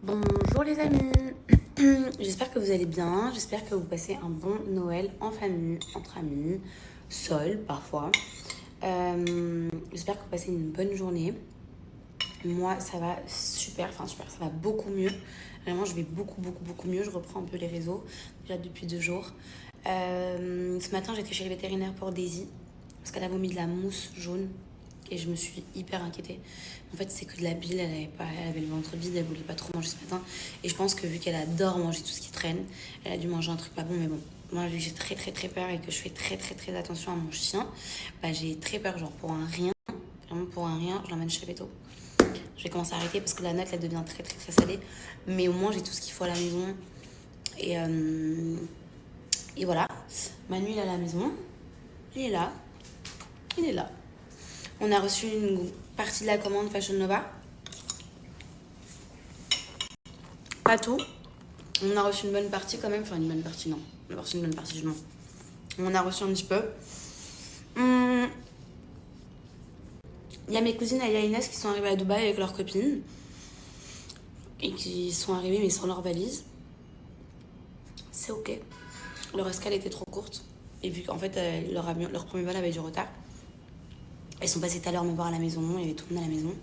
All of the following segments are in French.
Bonjour les amis, j'espère que vous allez bien, j'espère que vous passez un bon Noël en famille, entre amis, seul parfois. J'espère que vous passez une bonne journée. Moi ça va super, ça va beaucoup mieux. Vraiment je vais beaucoup mieux, je reprends un peu les réseaux déjà depuis 2 jours. Ce matin j'étais chez le vétérinaire pour Daisy parce qu'elle a vomi de la mousse jaune. Et je me suis hyper inquiétée. En fait, c'est que de la bile. Elle avait le ventre vide. Elle voulait pas trop manger ce matin. Et je pense que vu qu'elle adore manger tout ce qui traîne, elle a dû manger un truc pas bon. Mais bon, moi, vu que j'ai très peur et que je fais très attention à mon chien, bah, j'ai très peur. Genre pour un rien, vraiment pour un rien, je l'emmène chez le véto. Je vais commencer à arrêter parce que la note, elle devient très salée. Mais au moins, j'ai tout ce qu'il faut à la maison. Et voilà. Manu, il est à la maison. Il est là. Il est là. On a reçu une partie de la commande Fashion Nova. Pas tout. On a reçu une bonne partie quand même. Enfin, une bonne partie, non. On a reçu une bonne partie, je mens. On a reçu un petit peu. Il y a mes cousines Aya et Inès qui sont arrivées à Dubaï avec leurs copines. Et qui sont arrivées mais sans leur valise. C'est ok. Leur escale était trop courte. Et vu qu'en fait, leur premier vol avait du retard. Elles sont passées tout à l'heure me voir à la maison. Il y avait tout le monde à la maison.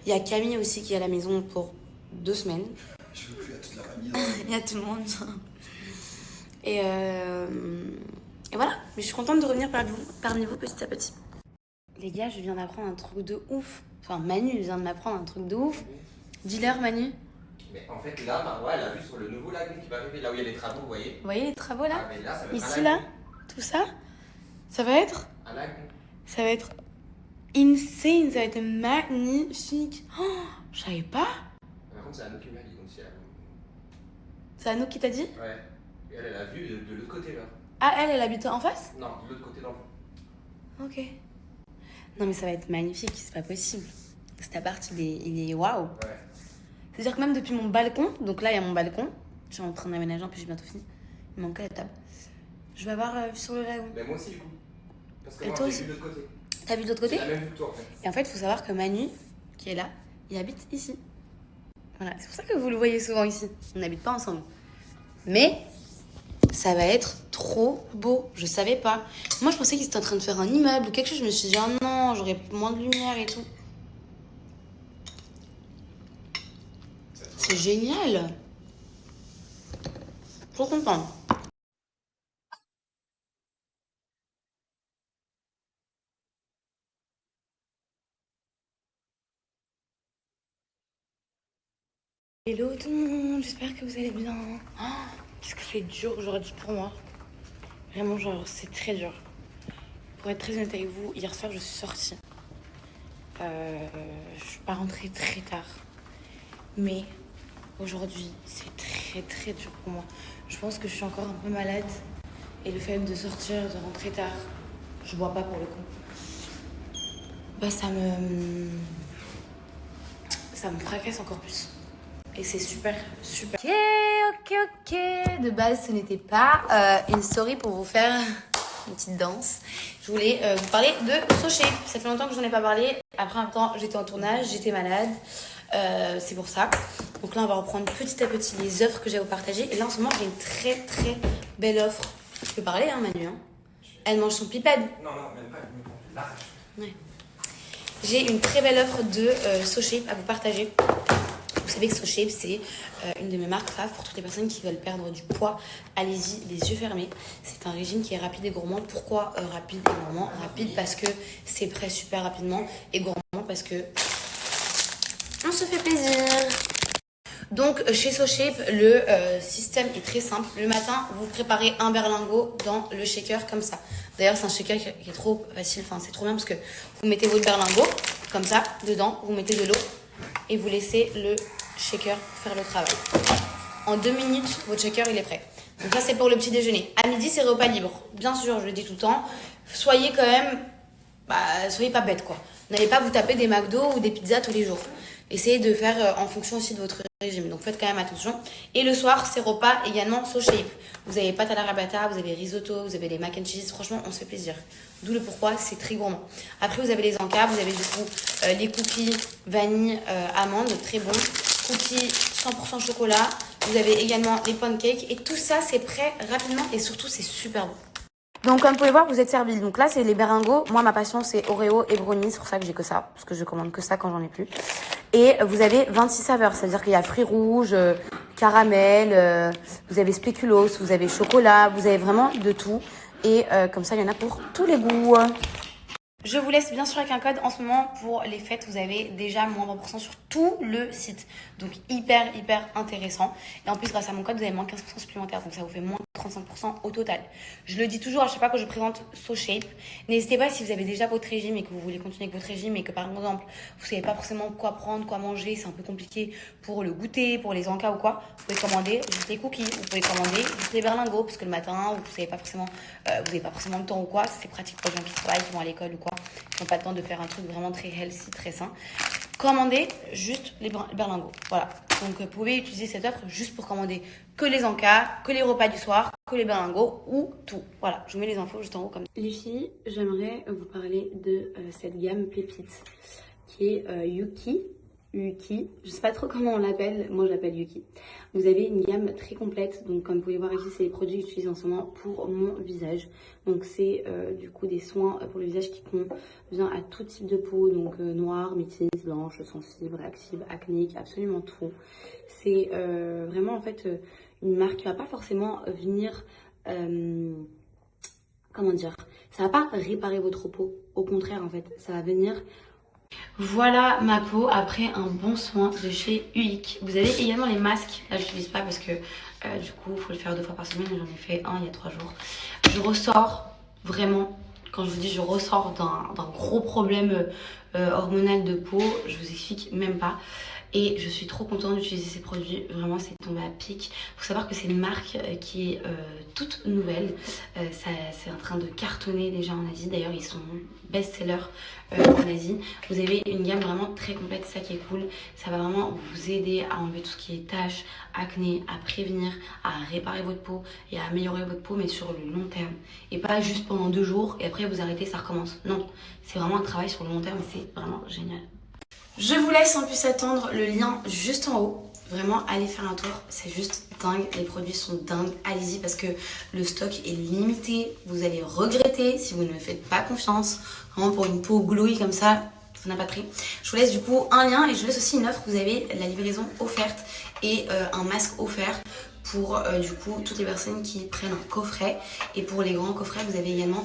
Il y a Camille aussi qui est à la maison pour 2 semaines. Je veux plus à toute la famille. Il y a tout le monde. Et voilà. Mais je suis contente de revenir parmi vous petit à petit. Les gars, je viens d'apprendre un truc de ouf. Enfin, Manu vient de m'apprendre un truc de ouf. Dis-leur, Manu. Mais en fait, là, Marois, elle a vu sur le nouveau lagon qui va arriver, là où il y a les travaux, vous voyez. Vous voyez les travaux là, mais là, ça va être ici un là, lagon. tout ça, ça va être insane, ça va être magnifique. Oh, je savais pas. Par contre, c'est Anouk qui m'a dit, donc c'est Anouk. C'est Anouk qui t'a dit? Ouais. Et elle a vu de l'autre côté, là. Ah, elle habite en face? Non, de l'autre côté, dans le... Ok. Non mais ça va être magnifique, c'est pas possible. Cet appart, il est waouh. Ouais. C'est-à-dire que même depuis mon balcon, donc là il y a mon balcon, je suis en train d'aménager un peu, j'ai bientôt fini. Il manque que la table. Je vais avoir vue sur le lagon. Mais moi aussi, du coup. Parce que Et moi, toi j'ai aussi? vu de l'autre côté. T'as vu de l'autre côté? C'est la même vue que toi, en fait. Et en fait, il faut savoir que Manu, qui est là, il habite ici. Voilà, c'est pour ça que vous le voyez souvent ici. On n'habite pas ensemble. Mais ça va être trop beau. Je savais pas. Moi, je pensais qu'ils étaient en train de faire un immeuble ou quelque chose. Je me suis dit, ah non, j'aurais moins de lumière et tout. C'est génial. Trop content. Hello tout le monde, j'espère que vous allez bien. Oh, qu'est-ce que c'est dur aujourd'hui pour moi. Vraiment, genre, c'est très dur. Pour être très honnête avec vous, hier soir, je suis sortie. Je suis pas rentrée très tard. Mais aujourd'hui, c'est très dur pour moi. Je pense que je suis encore un peu malade. Et le fait de sortir, de rentrer tard, je bois pas pour le coup. Bah, ça me fracasse encore plus. Et c'est super. Ok. De base, ce n'était pas une story pour vous faire une petite danse. Je voulais vous parler de SoShape. Ça fait longtemps que je n'en ai pas parlé. Après un temps, j'étais en tournage, j'étais malade. C'est pour ça. Donc là, on va reprendre petit à petit les offres que j'ai à vous partager. Et là, en ce moment, j'ai une très belle offre. Je peux parler, hein, Manu, hein. Elle mange son pipade. Non, même pas. L'arrache. Ouais. J'ai une très belle offre de SoShape à vous partager. Vous savez que SoShape, c'est une de mes marques faves pour toutes les personnes qui veulent perdre du poids. Allez-y, les yeux fermés. C'est un régime qui est rapide et gourmand. Pourquoi rapide et gourmand? Rapide parce que c'est prêt super rapidement et gourmand parce que on se fait plaisir. Donc chez SoShape, le système est très simple. Le matin, vous préparez un berlingot dans le shaker comme ça. D'ailleurs, c'est un shaker qui est trop facile. Enfin, c'est trop bien parce que vous mettez votre berlingot comme ça dedans. Vous mettez de l'eau et vous laissez le shaker faire le travail. En 2 minutes, votre shaker il est prêt. Donc ça, c'est pour le petit déjeuner. À midi, c'est repas libre. Bien sûr, je le dis tout le temps. Soyez quand même, soyez pas bêtes quoi. N'allez pas vous taper des McDo ou des pizzas tous les jours. Essayez de faire en fonction aussi de votre régime. Donc faites quand même attention. Et le soir, c'est repas également SoShape. Vous avez pâte à l'arrabbiata, vous avez risotto, vous avez les mac and cheese. Franchement, on se fait plaisir. D'où le pourquoi, c'est très gourmand. Après, vous avez les encas, vous avez du coup les cookies vanille, amandes, très bon. cookies 100% chocolat. Vous avez également les pancakes. Et tout ça, c'est prêt rapidement et surtout, c'est super bon. Donc, comme vous pouvez voir, vous êtes servis. Donc là, c'est les beringos. Moi, ma passion, c'est Oreo et brownie. C'est pour ça que j'ai que ça. Parce que je commande que ça quand j'en ai plus. Et vous avez 26 saveurs. C'est-à-dire qu'il y a fruits rouges, caramel, vous avez spéculoos, vous avez chocolat. Vous avez vraiment de tout. Et comme ça, il y en a pour tous les goûts. Je vous laisse bien sûr avec un code en ce moment pour les fêtes. Vous avez déjà moins 20% sur tout le site. Donc hyper intéressant. Et en plus grâce à mon code vous avez moins 15% supplémentaire. Donc ça vous fait moins 35% au total. Je le dis toujours à chaque fois que je présente SoShape. N'hésitez pas si vous avez déjà votre régime et que vous voulez continuer avec votre régime et que par exemple vous ne savez pas forcément quoi prendre, quoi manger. C'est un peu compliqué pour le goûter, pour les encas ou quoi. Vous pouvez commander juste les cookies. Vous pouvez commander juste les berlingots parce que le matin vous n'avez pas forcément le temps ou quoi. C'est pratique pour les gens qui travaillent, qui vont à l'école ou quoi. Qui n'ont pas le temps de faire un truc vraiment très healthy, très sain. Commandez juste les berlingots. Voilà. Donc, vous pouvez utiliser cette offre juste pour commander que les encas, que les repas du soir, que les berlingots ou tout. Voilà. Je vous mets les infos juste en haut comme ça. Les filles, j'aimerais vous parler de cette gamme Pépite qui est Yuki. Je sais pas trop comment on l'appelle, moi je l'appelle Yuki. Vous avez une gamme très complète, donc comme vous pouvez voir ici, c'est les produits que j'utilise en ce moment pour mon visage. Donc c'est du coup des soins pour le visage qui convient à tout type de peau, donc noire, métisse, blanche, sensible, réactive, acnéique, absolument tout. C'est vraiment en fait une marque qui va pas forcément venir, comment dire, ça va pas réparer votre peau, au contraire en fait, ça va venir. Voilà ma peau après un bon soin de chez UIC. Vous avez également les masques. Là, je n'utilise pas parce que du coup, il faut le faire 2 fois par semaine. J'en ai fait un il y a 3 jours. Je ressors vraiment, quand je vous dis je ressors d'un gros problème hormonal de peau, je vous explique même pas. Et je suis trop contente d'utiliser ces produits. Vraiment, c'est tombé à pic. Il faut savoir que c'est une marque qui est toute nouvelle. C'est en train de cartonner déjà en Asie. D'ailleurs, ils sont best-sellers en Asie. Vous avez une gamme vraiment très complète. C'est ça qui est cool. Ça va vraiment vous aider à enlever tout ce qui est taches, acné, à prévenir, à réparer votre peau et à améliorer votre peau, mais sur le long terme. Et pas juste pendant 2 jours et après vous arrêtez, ça recommence. Non, c'est vraiment un travail sur le long terme et c'est vraiment génial. Je vous laisse sans plus attendre le lien juste en haut. Vraiment, allez faire un tour, c'est juste dingue. Les produits sont dingues, allez-y parce que le stock est limité. Vous allez regretter si vous ne me faites pas confiance. Vraiment pour une peau glowy comme ça, ça n'a pas de prix. Je vous laisse du coup un lien et je vous laisse aussi une offre. Vous avez la livraison offerte et un masque offert pour du coup toutes les personnes qui prennent un coffret. Et pour les grands coffrets, vous avez également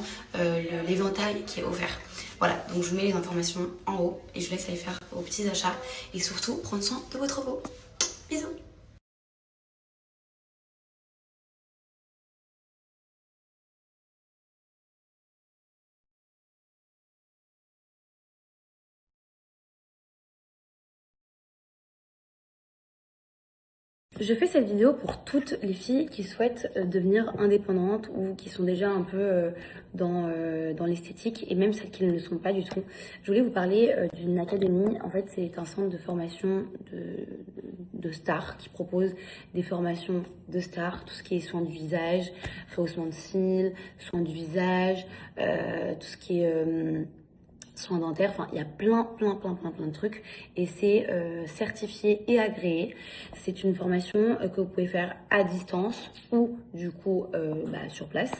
l'éventail qui est offert. Voilà, donc je vous mets les informations en haut et je vous laisse aller faire vos petits achats et surtout prendre soin de votre peau. Bisous. Je fais cette vidéo pour toutes les filles qui souhaitent devenir indépendantes ou qui sont déjà un peu dans l'esthétique et même celles qui ne le sont pas du tout. Je voulais vous parler d'une académie. En fait, c'est un centre de formation de stars qui propose des formations de stars, tout ce qui est soins du visage, rehaussement de cils, soins du visage, tout ce qui est soins dentaires, enfin il y a plein de trucs et c'est certifié et agréé. C'est une formation que vous pouvez faire à distance ou du coup sur place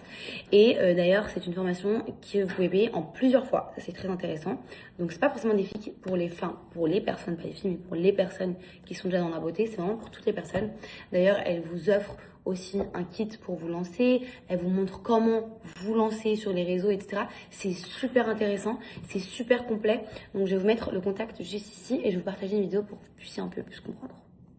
et d'ailleurs c'est une formation que vous pouvez payer en plusieurs fois, c'est très intéressant. Donc c'est pas forcément des filles pour les personnes, pas les filles, mais pour les personnes qui sont déjà dans la beauté, c'est vraiment pour toutes les personnes. D'ailleurs elle vous offre aussi un kit pour vous lancer, elle vous montre comment vous lancer sur les réseaux, etc. C'est super intéressant, c'est super complet. Donc je vais vous mettre le contact juste ici et je vais vous partager une vidéo pour que vous puissiez un peu plus comprendre.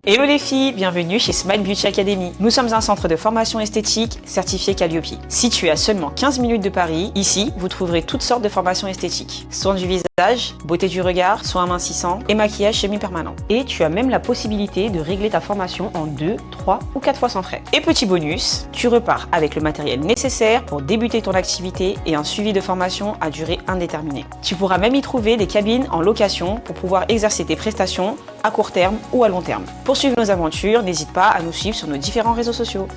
Hello les filles, bienvenue chez Smile Beauty Academy. Nous sommes un centre de formation esthétique certifié Calliope. Situé à seulement 15 minutes de Paris, ici, vous trouverez toutes sortes de formations esthétiques. Soins du visage, beauté du regard, soins amincissants et maquillage semi-permanent. Et tu as même la possibilité de régler ta formation en 2, 3 ou 4 fois sans frais. Et petit bonus, tu repars avec le matériel nécessaire pour débuter ton activité et un suivi de formation à durée indéterminée. Tu pourras même y trouver des cabines en location pour pouvoir exercer tes prestations à court terme ou à long terme. Pour suivre nos aventures, n'hésite pas à nous suivre sur nos différents réseaux sociaux.